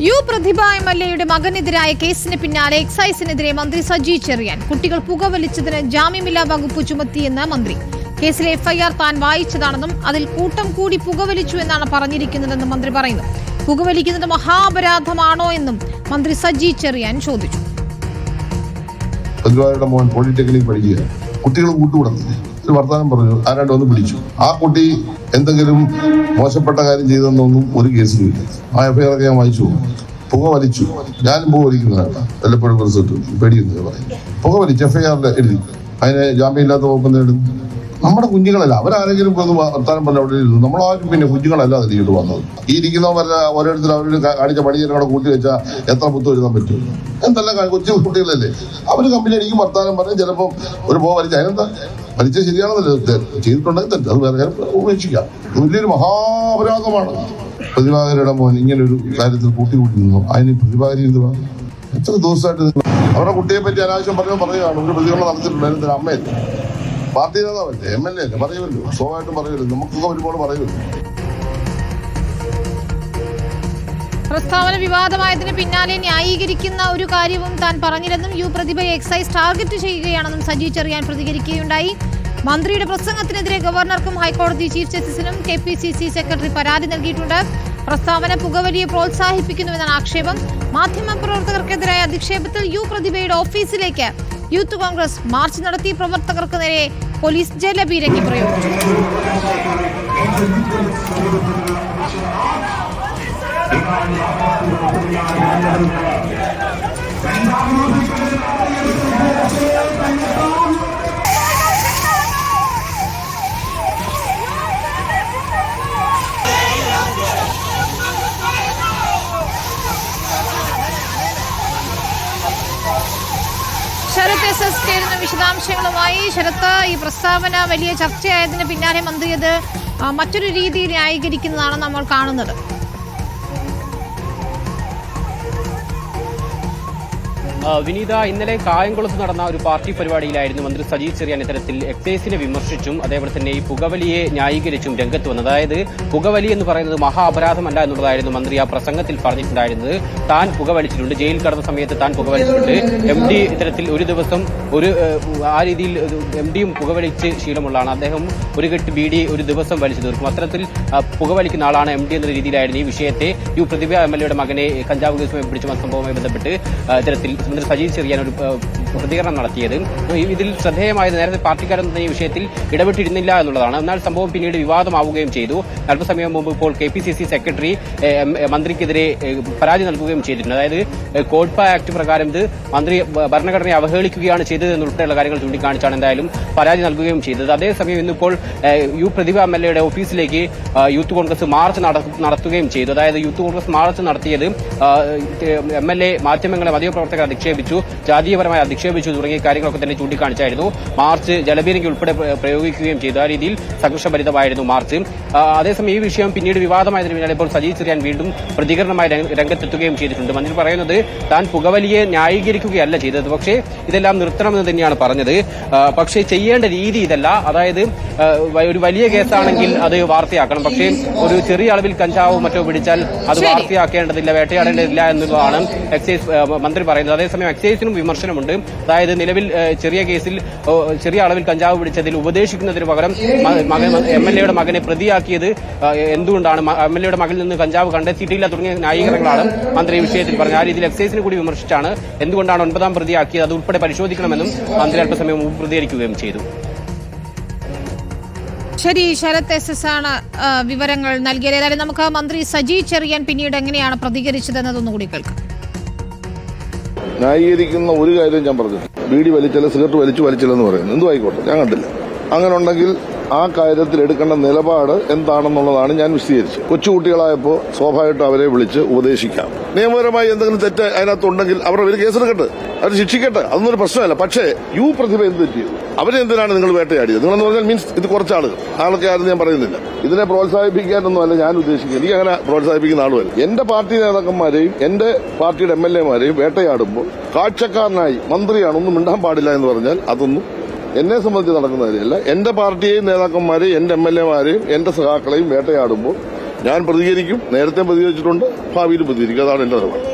U പ്രതിഭ എംഎൽഎയുടെ മകനെതിരായ കേസിന് പിന്നാലെ എക്സൈസിനെതിരെ മന്ത്രി സജി ചെറിയാൻ. കുട്ടികൾ പുകവലിച്ചതിന് ജാമ്യമില്ലാ വകുപ്പ് ചുമത്തിയെന്ന് മന്ത്രി. കേസിലെ എഫ്ഐആർ താൻ വായിച്ചതാണെന്നും അതിൽ കൂട്ടം കൂടി പുകവലിച്ചു എന്നാണ് പറഞ്ഞിരിക്കുന്നതെന്നും മന്ത്രി പറയുന്നു. പുകവലിക്കുന്നത് മഹാപരാധമാണോ എന്നും മന്ത്രി സജി ചെറിയാൻ ചോദിച്ചു. പ്രതിഭയുടെ മോൻ പോളിടെക്നിക് പഠിക്കുക, കുട്ടികൾ കൂട്ടുകൂടുന്നില്ല. ഒരു വർത്തമാനം പറഞ്ഞു, ആരാണ്ട് വന്ന് പിടിച്ചു. ആ കുട്ടി എന്തെങ്കിലും മോശപ്പെട്ട കാര്യം ചെയ്തെന്നൊന്നും ഒരു കേസിലുമില്ല. ആ എഫ്ഐആർ ഒക്കെ ഞാൻ വായിച്ചു. പുക വലിച്ചു, ഞാനും പുക വലിക്കുന്നതാണ്. വല്ലപ്പോഴും റിസൾട്ട് പേടിയെന്ന് പറയും. പുക വലിച്ചു എഫ്ഐആറിൽ എഴുതി, അതിന് ജാമ്യമില്ലാത്ത വകുപ്പ് നേടുന്നു. നമ്മുടെ കുഞ്ഞുങ്ങളല്ല, അവരാരെങ്കിലും വർത്താനം പറഞ്ഞ അവിടെ ഇരുന്നു. നമ്മളാരും പിന്നെ കുഞ്ഞുങ്ങളല്ല അതിൽ ഇങ്ങോട്ട് വന്നത്. ഈ ഇരിക്കുന്നവരെ ഓരോരുത്തർ അവര് കാണിച്ച പണിയൊക്കെ കൂട്ടി വെച്ചാൽ എത്ര പുത്തം എഴുതാൻ പറ്റും? എന്തെല്ലാം കൊച്ചു കുട്ടികളല്ലേ, അവര് കമ്പനി അടിക്കും, വർത്താനം പറഞ്ഞ് ചിലപ്പോൾ ഒരു പുക വലിച്ച അതിനെന്താ വലിച്ച ശരിയാണെന്നല്ലേ ചെയ്തിട്ടുണ്ടെങ്കിൽ തെറ്റ്, അത് വേറെ ഉപേക്ഷിക്കാം. വലിയൊരു മഹാപരാധമാണ്. പ്രതിഭാകരയുടെ മോൻ ഇങ്ങനെ ഒരു കാര്യത്തിൽ കൂട്ടിക്കൂട്ടി നിന്നു. അതിന് പ്രതിഭാകരി എന്തുവാ? എത്ര ദിവസമായിട്ട് അവരുടെ കുട്ടിയെ പറ്റി അനാവശ്യം പറയുകയാണ്. ഒരു പ്രതികരണം നടത്തിയിട്ടുണ്ട്. അതിന് അമ്മയല്ലേ, പാർട്ടി നേതാവല്ലേ, എംഎൽഎ അല്ലേ, പറയുമല്ലോ, സ്വാഭാവികമായിട്ടും പറയുമല്ലോ. നമുക്കൊക്കെ ഒരുപാട് പറയുമല്ലോ. പ്രസ്താവന വിവാദമായതിന് പിന്നാലെ ന്യായീകരിക്കുന്ന ഒരു കാര്യവും താൻ പറഞ്ഞില്ലെന്നും യു പ്രതിഭയെ എക്സൈസ് ടാർഗറ്റ് ചെയ്യുകയാണെന്നും സജി ചെറിയാൻ പ്രതികരിക്കുകയുണ്ടായി. മന്ത്രിയുടെ പ്രസംഗത്തിനെതിരെ ഗവർണർക്കും ഹൈക്കോടതി ചീഫ് ജസ്റ്റിസിനും KPCC സെക്രട്ടറി പരാതി നൽകിയിട്ടുണ്ട്. പ്രസ്താവന പുകവലിയെ പ്രോത്സാഹിപ്പിക്കുന്നുവെന്നാണ് ആക്ഷേപം. മാധ്യമപ്രവർത്തകർക്കെതിരായ അധിക്ഷേപത്തിൽ യു പ്രതിഭയുടെ ഓഫീസിലേക്ക് യൂത്ത് കോൺഗ്രസ് മാർച്ച് നടത്തി. പ്രവർത്തകർക്ക് നേരെ പോലീസ് ജലപീരങ്കി പ്രയോഗിച്ചു. ശരത് SS ചേരുന്ന വിശദാംശങ്ങളുമായി. ശരത്ത്, ഈ പ്രസ്താവന വലിയ ചർച്ചയായതിന് പിന്നാലെ മന്ത്രി അത് മറ്റൊരു രീതിയിൽ ന്യായീകരിക്കുന്നതാണ് നമ്മൾ കാണുന്നത്. വിനീത, ഇന്നലെ കായംകുളത്ത് നടന്ന ഒരു പാർട്ടി പരിപാടിയിലായിരുന്നു മന്ത്രി സജി ചെറിയാൻ ഇത്തരത്തിൽ എക്സൈസിനെ വിമർശിച്ചും അതേപോലെ തന്നെ ഈ പുകവലിയെ ന്യായീകരിച്ചും രംഗത്ത് വന്നത്. അതായത് പുകവലി എന്ന് പറയുന്നത് മഹാ അപരാധമല്ല എന്നുള്ളതായിരുന്നു മന്ത്രി ആ പ്രസംഗത്തിൽ പറഞ്ഞിട്ടുണ്ടായിരുന്നത്. താൻ പുകവലിച്ചിട്ടുണ്ട്, ജയിൽ കടന്ന സമയത്ത് താൻ പുകവലിച്ചിട്ടുണ്ട്. MD ഇത്തരത്തിൽ ഒരു ദിവസം ആ രീതിയിൽ MDയും പുകവലിച്ച് ശീലമുള്ളതാണ്. അദ്ദേഹം ഒരു കെട്ട് ബീഡി ഒരു ദിവസം വലിച്ചു തീർക്കും. അത്തരത്തിൽ പുകവലിക്കുന്ന ആളാണ് MD എന്ന രീതിയിലായിരുന്നു ഈ വിഷയത്തെ യു പ്രതിഭ എംഎൽഎയുടെ മകനെ കഞ്ചാവ് കേസുമായി പിടിച്ച സംഭവവുമായി ബന്ധപ്പെട്ട് ഇത്തരത്തിൽ മന്ത്രി സജി ചെറിയാൻ ഒരു പ്രതികരണം നടത്തിയത്. ഇതിൽ ശ്രദ്ധേയമായത് നേരത്തെ പാർട്ടിക്കാരൊന്നും ഈ വിഷയത്തിൽ ഇടപെട്ടിരുന്നില്ല എന്നുള്ളതാണ്. എന്നാൽ സംഭവം പിന്നീട് വിവാദമാവുകയും ചെയ്തു. അല്പസമയം മുമ്പ് ഇപ്പോൾ KPCC സെക്രട്ടറി മന്ത്രിക്കെതിരെ പരാതി നൽകുകയും ചെയ്തിട്ടുണ്ട്. അതായത് കോഡ്പ ആക്ട് പ്രകാരം ഇത് മന്ത്രി ഭരണഘടനയെ അവഹേളിക്കുകയാണ് ചെയ്തതെന്നുൾപ്പെടെയുള്ള കാര്യങ്ങൾ ചൂണ്ടിക്കാണിച്ചാണ് എന്തായാലും പരാതി നൽകുകയും ചെയ്തത്. അതേസമയം ഇന്നിപ്പോൾ യു പ്രതിഭ എംഎൽഎയുടെ ഓഫീസിലേക്ക് യൂത്ത് കോൺഗ്രസ് മാർച്ച് നടത്തുകയും ചെയ്തു. അതായത് യൂത്ത് കോൺഗ്രസ് മാർച്ച് നടത്തിയത് MLA മാധ്യമങ്ങളെ മാധ്യമപ്രവർത്തകർ അധിക്ഷേപിച്ചു, ജാതീയപരമായി അധിക്ഷേപിച്ചു തുടങ്ങിയ കാര്യങ്ങളൊക്കെ തന്നെ ചൂണ്ടിക്കാണിച്ചായിരുന്നു. മാർച്ച് ജലപീരങ്കി ഉൾപ്പെടെ പ്രയോഗിക്കുകയും ചെയ്തു. ആ രീതിയിൽ സംഘർഷഭരിതമായിരുന്നു മാർച്ച്. അതേസമയം ഈ വിഷയം പിന്നീട് വിവാദമായതിനു പിന്നാലെ ഇപ്പോൾ സജി ചെറിയാൻ വീണ്ടും പ്രതികരണമായി രംഗത്തെത്തുകയും ചെയ്തിട്ടുണ്ട്. മന്ത്രി പറയുന്നത് താൻ പുകവലിയെ ന്യായീകരിക്കുകയല്ല ചെയ്തത്, പക്ഷേ ഇതെല്ലാം നിർത്തണമെന്ന് തന്നെയാണ് പറഞ്ഞത്. പക്ഷേ ചെയ്യേണ്ട രീതി ഇതല്ല. അതായത് ഒരു വലിയ കേസാണെങ്കിൽ അത് വാർത്തയാക്കണം, പക്ഷേ ഒരു ചെറിയ അളവിൽ കഞ്ചാവോ മറ്റോ പിടിച്ചാൽ അത് വാർത്തയാക്കേണ്ടതില്ല, വേട്ടയാടേണ്ടതില്ല എന്നുള്ളതാണ് എക്സൈസ് മന്ത്രി പറയുന്നത്. അതേസമയം എക്സൈസിനും വിമർശനമുണ്ട്. അതായത് നിലവിൽ ചെറിയ കേസിൽ ചെറിയ അളവിൽ കഞ്ചാവ് പിടിച്ചതിൽ ഉപദേശിക്കുന്നതിന് പകരം MLAയുടെ മകനെ പ്രതിയാക്കിയത് എന്തുകൊണ്ടാണ്, MLAയുടെ മകനിൽ നിന്ന് കഞ്ചാവ് കണ്ടെത്തിയിട്ടില്ല തുടങ്ങിയ ന്യായീകരണങ്ങളാണ് മന്ത്രി ഈ വിഷയത്തിൽ പറഞ്ഞത്. ആ രീതിയിൽ എക്സൈസിനെ കൂടി വിമർശിച്ചാണ് എന്തുകൊണ്ടാണ് 9ാം പ്രതിയാക്കിയത് അത് ഉൾപ്പെടെ പരിശോധിക്കണമെന്നും മന്ത്രി അല്പസമയം മുമ്പ് പ്രതികരിക്കുകയും ചെയ്തു. ശരി, ശരത് SS ആണ് വിവരങ്ങൾ നൽകിയത്. ഏതായാലും നമുക്ക് മന്ത്രി സജി ചെറിയാൻ പിന്നീട് എങ്ങനെയാണ് പ്രതികരിച്ചതെന്നതൊന്നുകൂടി കേൾക്കാം. ന്യായീകരിക്കുന്ന ഒരു കാര്യം ഞാൻ പറഞ്ഞു, ബീഡി വലിച്ചല്ല, സിഗരറ്റ് വലിച്ചില്ലെന്ന് പറയുന്നു. എന്തു ആയിക്കോട്ടെ, ഞാൻ കണ്ടില്ല. അങ്ങനെ ഉണ്ടെങ്കിൽ ആ കാര്യത്തിൽ എടുക്കേണ്ട നിലപാട് എന്താണെന്നുള്ളതാണ് ഞാൻ വിശദീകരിച്ചത്. കൊച്ചുകുട്ടികളായപ്പോൾ സ്വാഭാവികമായിട്ടും അവരെ വിളിച്ച് ഉപദേശിക്കാം. നിയമപരമായി എന്തെങ്കിലും തെറ്റ് അതിനകത്തുണ്ടെങ്കിൽ അവരുടെ പേര് കേസെടുക്കട്ടെ, അവർ ശിക്ഷിക്കട്ടെ, അതൊന്നും ഒരു പ്രശ്നമല്ല. പക്ഷേ യു പ്രതിഭ എന്ത് തെറ്റിയത്? അവരെ എന്തിനാണ് നിങ്ങൾ വേട്ടയാടിയത്? നിങ്ങളെന്ന് പറഞ്ഞാൽ മീൻസ് ഇത് കുറച്ച് ആളൊക്കെ ആരെന്ന് ഞാൻ പറയുന്നില്ല. ഇതിനെ പ്രോത്സാഹിപ്പിക്കാനൊന്നുമല്ല ഞാൻ ഉദ്ദേശിക്കുന്നത്. എനിക്ക് അങ്ങനെ പ്രോത്സാഹിപ്പിക്കുന്ന ആളുമല്ല. എന്റെ പാർട്ടി നേതാക്കന്മാരെയും എന്റെ പാർട്ടിയുടെ MLAമാരെയും വേട്ടയാടുമ്പോൾ കാഴ്ചക്കാരനായി മന്ത്രിയാണ് ഒന്നും മിണ്ടാൻ പാടില്ല എന്ന് പറഞ്ഞാൽ അതൊന്നും എന്നെ സംബന്ധിച്ച് നടക്കുന്ന കാര്യമല്ല. എന്റെ പാർട്ടിയെയും നേതാക്കന്മാരെയും എന്റെ MLAമാരെയും എന്റെ സഖാക്കളെയും വേട്ടയാടുമ്പോൾ ഞാൻ പ്രതികരിക്കും, നേരത്തെ പ്രതികരിച്ചിട്ടുണ്ട്, ഭാവിയിലും പ്രതികരിക്കും. അതാണ് എന്റെ നിലപാട്.